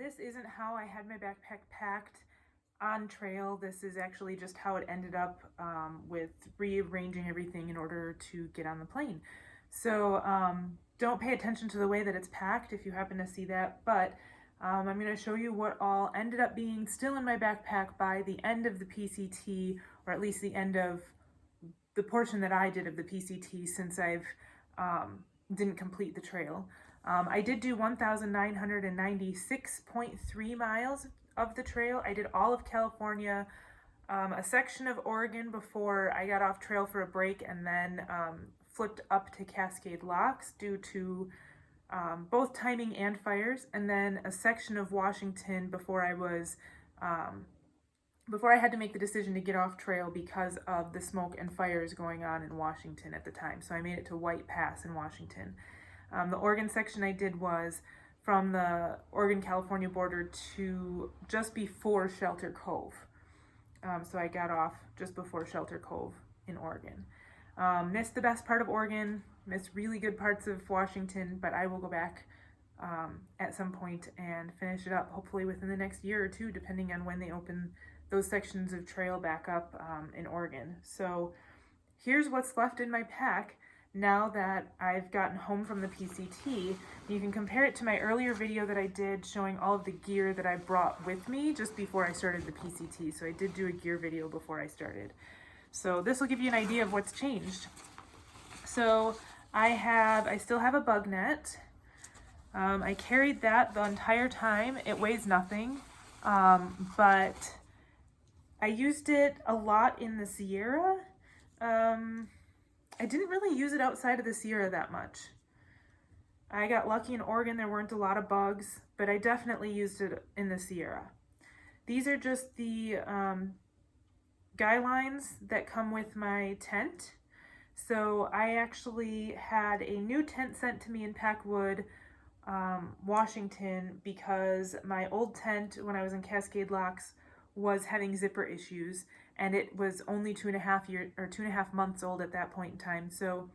this isn't how I had my backpack packed on trail. This is actually just how it ended up with rearranging everything in order to get on the plane. So don't pay attention to the way that it's packed if you happen to see that, but I'm going to show you what all ended up being still in my backpack by the end of the PCT, or at least the end of the portion that I did of the PCT, since I've didn't complete the trail. I did do 1,996.3 miles of the trail. I did all of California, a section of Oregon before I got off trail for a break, and then flipped up to Cascade Locks due to both timing and fires, and then a section of Washington before I had to make the decision to get off trail because of the smoke and fires going on in Washington at the time. So I made it to White Pass in Washington. The Oregon section I did was from the Oregon-California border to just before Shelter Cove. So I got off just before Shelter Cove in Oregon. Missed the best part of Oregon, missed really good parts of Washington, but I will go back at some point and finish it up, hopefully within the next year or two, depending on when they open those sections of trail back up in Oregon. So here's what's left in my pack now that I've gotten home from the PCT. You can compare it to my earlier video that I did showing all of the gear that I brought with me just before I started the PCT. So I did do a gear video before I started. So this will give you an idea of what's changed. So I still have a bug net. I carried that the entire time. It weighs nothing, but I used it a lot in the Sierra. I didn't really use it outside of the Sierra that much. I got lucky in Oregon, there weren't a lot of bugs, but I definitely used it in the Sierra. These are just the guy lines that come with my tent. So I actually had a new tent sent to me in Packwood, Washington, because my old tent when I was in Cascade Locks was having zipper issues, and it was only 2.5 months old at that point in time. So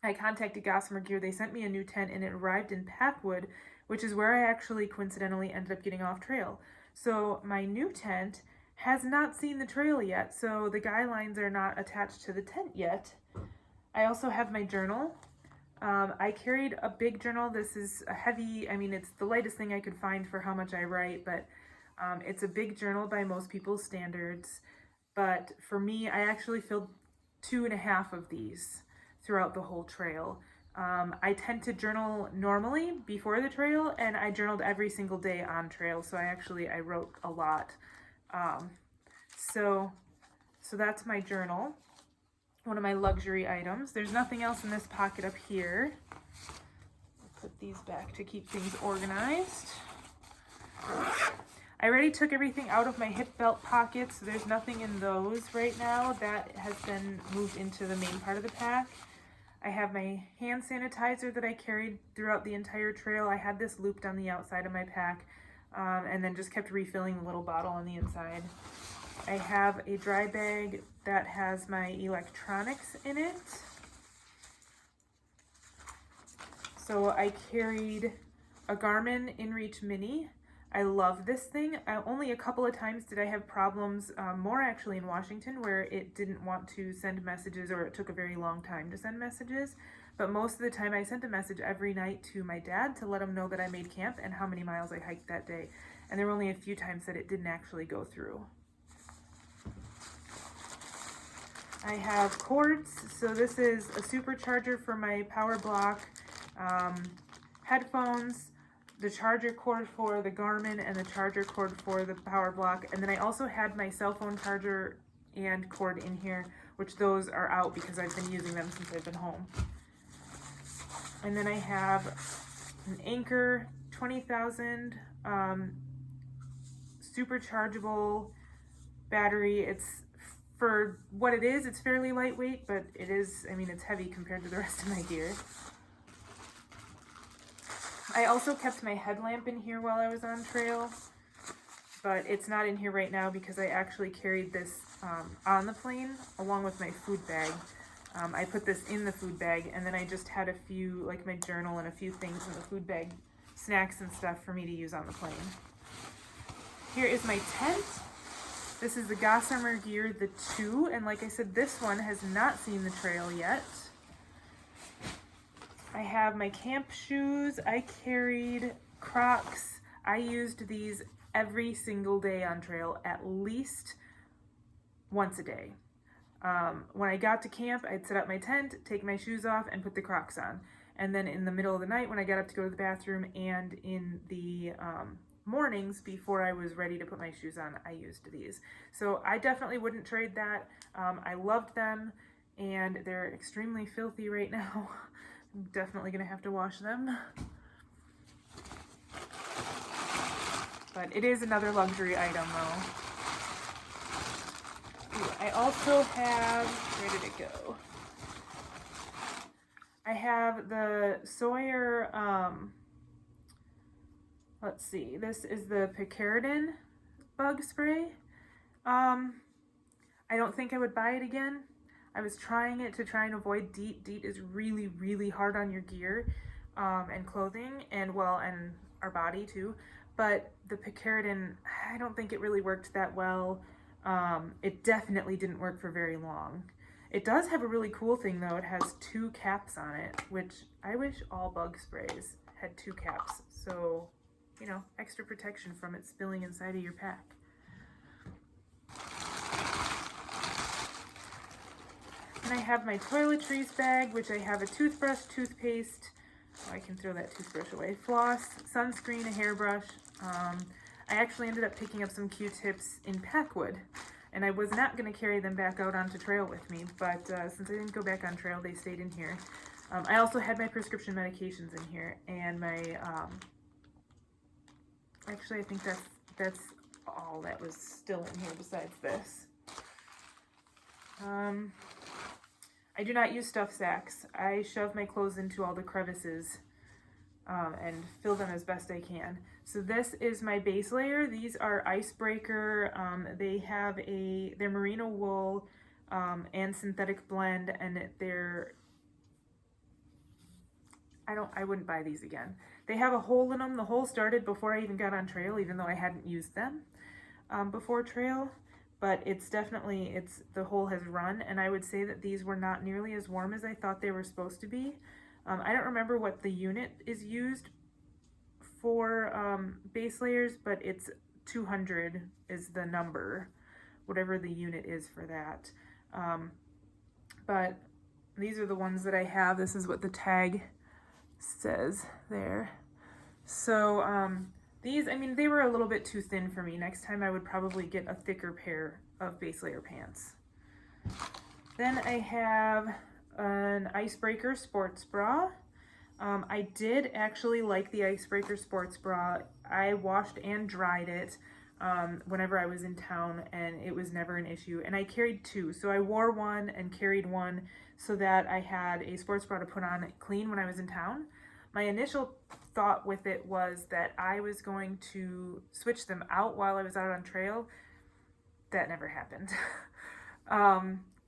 I contacted Gossamer Gear. They sent me a new tent, and it arrived in Packwood, which is where I actually coincidentally ended up getting off trail. So my new tent has not seen the trail yet, so the guy lines are not attached to the tent yet. I also have my journal. I carried a big journal. This is a heavy, it's the lightest thing I could find for how much I write, but it's a big journal by most people's standards. But for me, I actually filled 2.5 of these throughout the whole trail. I tend to journal normally before the trail, and I journaled every single day on trail, so I wrote a lot. So that's my journal, one of my luxury items. There's nothing else in this pocket up here. I'll put these back to keep things organized. I already took everything out of my hip belt pockets, so there's nothing in those right now. That has been moved into the main part of the pack. I have my hand sanitizer that I carried throughout the entire trail. I had this looped on the outside of my pack, and then just kept refilling the little bottle on the inside. I have a dry bag that has my electronics in it. So I carried a Garmin InReach Mini. I love this thing. Only a couple of times did I have problems, more actually in Washington, where it didn't want to send messages, or it took a very long time to send messages. But most of the time I sent a message every night to my dad to let him know that I made camp and how many miles I hiked that day. And there were only a few times that it didn't actually go through. I have cords. So this is a supercharger for my power block, headphones, the charger cord for the Garmin, and the charger cord for the power block. And then I also had my cell phone charger and cord in here, which those are out because I've been using them since I've been home. And then I have an Anchor 20,000 superchargeable battery. It's, for what it is, it's fairly lightweight, but it is, it's heavy compared to the rest of my gear. I also kept my headlamp in here while I was on trail, but it's not in here right now because I actually carried this on the plane along with my food bag. I put this in the food bag, and then I just had a few, like my journal and a few things in the food bag snacks and stuff for me to use on the plane. Here is my tent. This is the Gossamer Gear, the 2, and like I said, this one has not seen the trail yet. I have my camp shoes. I carried Crocs. I used these every single day on trail, at least once a day. When I got to camp, I'd set up my tent, take my shoes off, and put the Crocs on. And then in the middle of the night, when I got up to go to the bathroom, and in the mornings before I was ready to put my shoes on, I used these. So I definitely wouldn't trade that. I loved them, and they're extremely filthy right now. I'm definitely gonna have to wash them. But it is another luxury item though. Ooh, I also have, where did it go? I have the Sawyer, let's see, this is the Picaridin bug spray. I don't think I would buy it again. I was trying it to try and avoid DEET. DEET is really, really hard on your gear and clothing, and well, and our body too. But the Picaridin, I don't think it really worked that well. It definitely didn't work for very long. It does have a really cool thing though. It has 2 caps on it, which I wish all bug sprays had 2 caps. So, you know, extra protection from it spilling inside of your pack. And I have my toiletries bag, which I have a toothbrush, toothpaste, oh, I can throw that toothbrush away, floss, sunscreen, a hairbrush. I actually ended up picking up some Q-tips in Packwood, and I was not going to carry them back out onto trail with me, but since I didn't go back on trail, they stayed in here. I also had my prescription medications in here, and my, actually I think that's all that was still in here besides this. I do not use stuff sacks. I shove my clothes into all the crevices and fill them as best I can. So this is my base layer. These are Icebreaker. They have they're merino wool and synthetic blend, and I wouldn't buy these again. They have a hole in them. The hole started before I even got on trail, even though I hadn't used them before trail. But it's definitely, the hole has run, and I would say that these were not nearly as warm as I thought they were supposed to be. I don't remember what the unit is used for base layers, but it's 200 is the number, whatever the unit is for that. But these are the ones that I have. This is what the tag says there. So these, I mean, they were a little bit too thin for me. Next time I would probably get a thicker pair of base layer pants. Then I have an Icebreaker sports bra. I did actually like the Icebreaker sports bra. I washed and dried it whenever I was in town, and it was never an issue. And I carried 2, so I wore one and carried one so that I had a sports bra to put on clean when I was in town. My initial thought with it was that I was going to switch them out while I was out on trail. That never happened.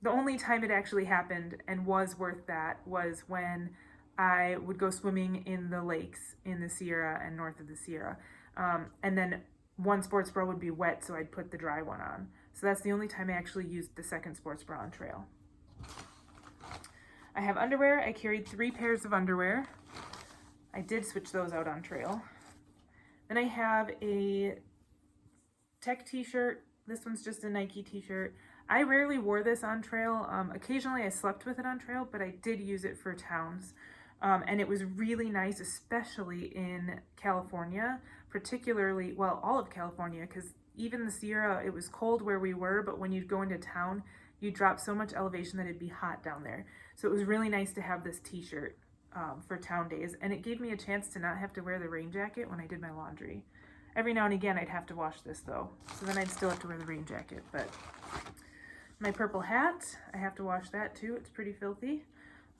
The only time it actually happened and was worth that was when I would go swimming in the lakes in the Sierra and north of the Sierra. And then one sports bra would be wet, so I'd put the dry one on. So that's the only time I actually used the second sports bra on trail. I have underwear. I carried 3 pairs of underwear. I did switch those out on trail. Then I have a Tech t-shirt. This one's just a Nike t-shirt. I rarely wore this on trail. Occasionally I slept with it on trail, but I did use it for towns. And it was really nice, especially in California, particularly, well, all of California, because even the Sierra, it was cold where we were, but when you'd go into town, you'd drop so much elevation that it'd be hot down there. So it was really nice to have this t-shirt for town days, and it gave me a chance to not have to wear the rain jacket when I did my laundry. Every now and again I'd have to wash this though, so then I'd still have to wear the rain jacket. But my purple hat, I have to wash that too. It's pretty filthy.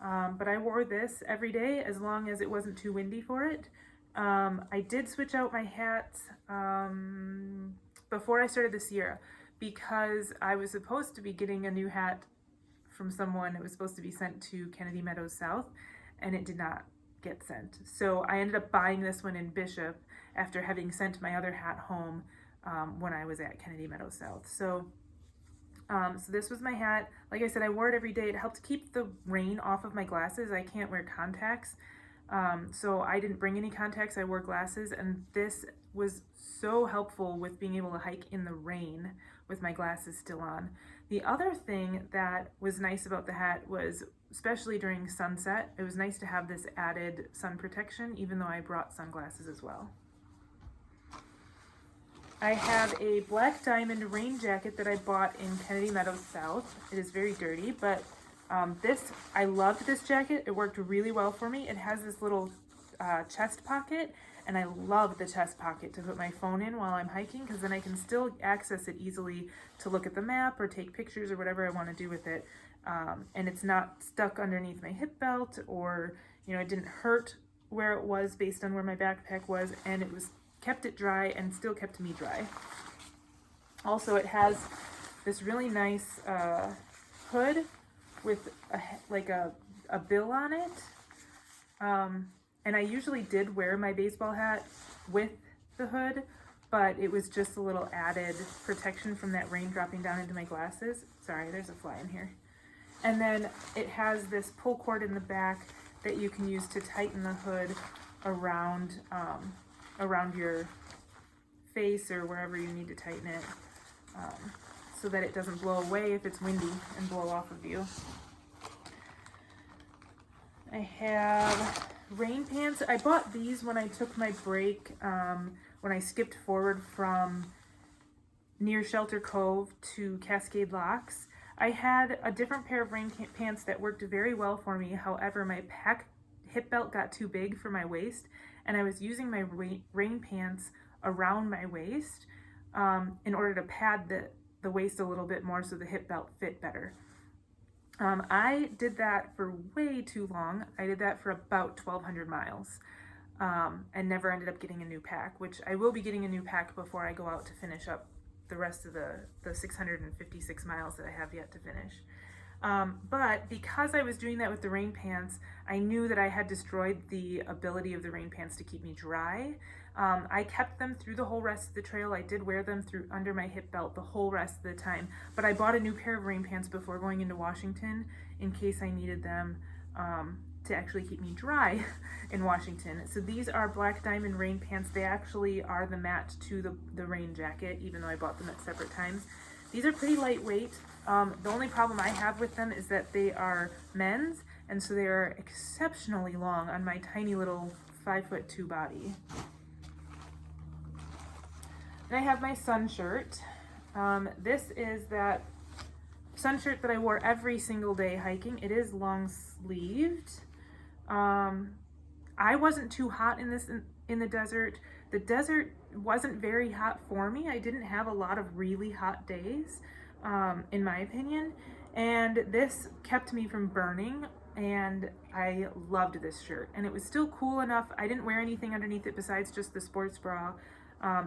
But I wore this every day as long as it wasn't too windy for it. I did switch out my hat before I started the Sierra because I was supposed to be getting a new hat from someone. It was supposed to be sent to Kennedy Meadows South, and it did not get sent. So I ended up buying this one in Bishop after having sent my other hat home when I was at Kennedy Meadow South. So this was my hat. Like I said, I wore it every day. It helped keep the rain off of my glasses. I can't wear contacts. So I didn't bring any contacts. I wore glasses, and this was so helpful with being able to hike in the rain with my glasses still on. The other thing that was nice about the hat was, especially during sunset, it was nice to have this added sun protection, even though I brought sunglasses as well. I have a black diamond rain jacket that I bought in Kennedy Meadows South. It is very dirty, but I loved this jacket. It worked really well for me. It has this little chest pocket, and I love the chest pocket to put my phone in while I'm hiking, because then I can still access it easily to look at the map or take pictures or whatever I want to do with it. And it's not stuck underneath my hip belt, or, you know, it didn't hurt where it was based on where my backpack was, and it was kept it dry and still kept me dry. Also, it has this really nice hood with a bill on it. And I usually did wear my baseball hat with the hood, but it was just a little added protection from that rain dropping down into my glasses. Sorry, there's a fly in here. And then it has this pull cord in the back that you can use to tighten the hood around your face or wherever you need to tighten it, so that it doesn't blow away if it's windy and blow off of you. I have rain pants. I bought these when I took my break, when I skipped forward from near Shelter Cove to Cascade Locks. I had a different pair of rain pants that worked very well for me. However, my hip belt got too big for my waist, and I was using my rain pants around my waist in order to pad the waist a little bit more so the hip belt fit better. I did that for way too long. I did that for about 1,200 miles and never ended up getting a new pack, which I will be getting a new pack before I go out to finish up the rest of the 656 miles that I have yet to finish. But because I was doing that with the rain pants, I knew that I had destroyed the ability of the rain pants to keep me dry. I kept them through the whole rest of the trail. I did wear them through under my hip belt the whole rest of the time, but I bought a new pair of rain pants before going into Washington in case I needed them to actually keep me dry in Washington. So these are black diamond rain pants. They actually are the match to the rain jacket, even though I bought them at separate times. These are pretty lightweight. The only problem I have with them is that they are men's, and so they are exceptionally long on my tiny little 5'2" body. And I have my sun shirt. This is that sun shirt that I wore every single day hiking. It is long sleeved. I wasn't too hot in the desert. The desert wasn't very hot for me. I didn't have a lot of really hot days, in my opinion, and this kept me from burning, and I loved this shirt. And it was still cool enough. I didn't wear anything underneath it besides just the sports bra.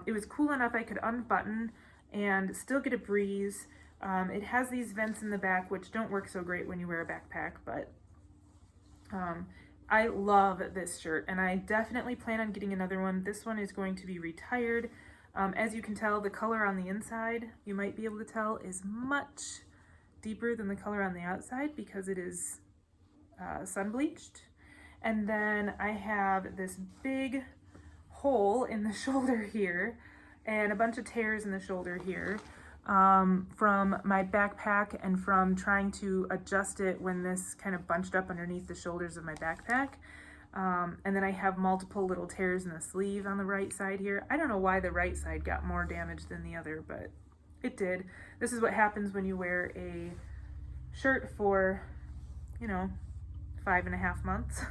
It was cool enough I could unbutton and still get a breeze. It has these vents in the back, which don't work so great when you wear a backpack, but I love this shirt, and I definitely plan on getting another one. This one is going to be retired. As you can tell, the color on the inside, you might be able to tell, is much deeper than the color on the outside because it is sun bleached. And then I have this big hole in the shoulder here and a bunch of tears in the shoulder here from my backpack and from trying to adjust it when this kind of bunched up underneath the shoulders of my backpack. And then I have multiple little tears in the sleeve on the right side here. I don't know why the right side got more damage than the other, but it did. This is what happens when you wear a shirt for, 5.5 months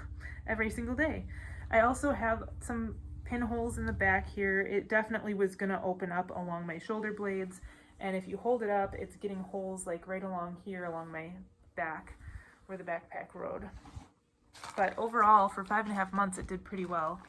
every single day. I also have some pinholes in the back here. It definitely was gonna open up along my shoulder blades, and if you hold it up, it's getting holes like right along here along my back where the backpack rode. But overall, for 5.5 months, it did pretty well.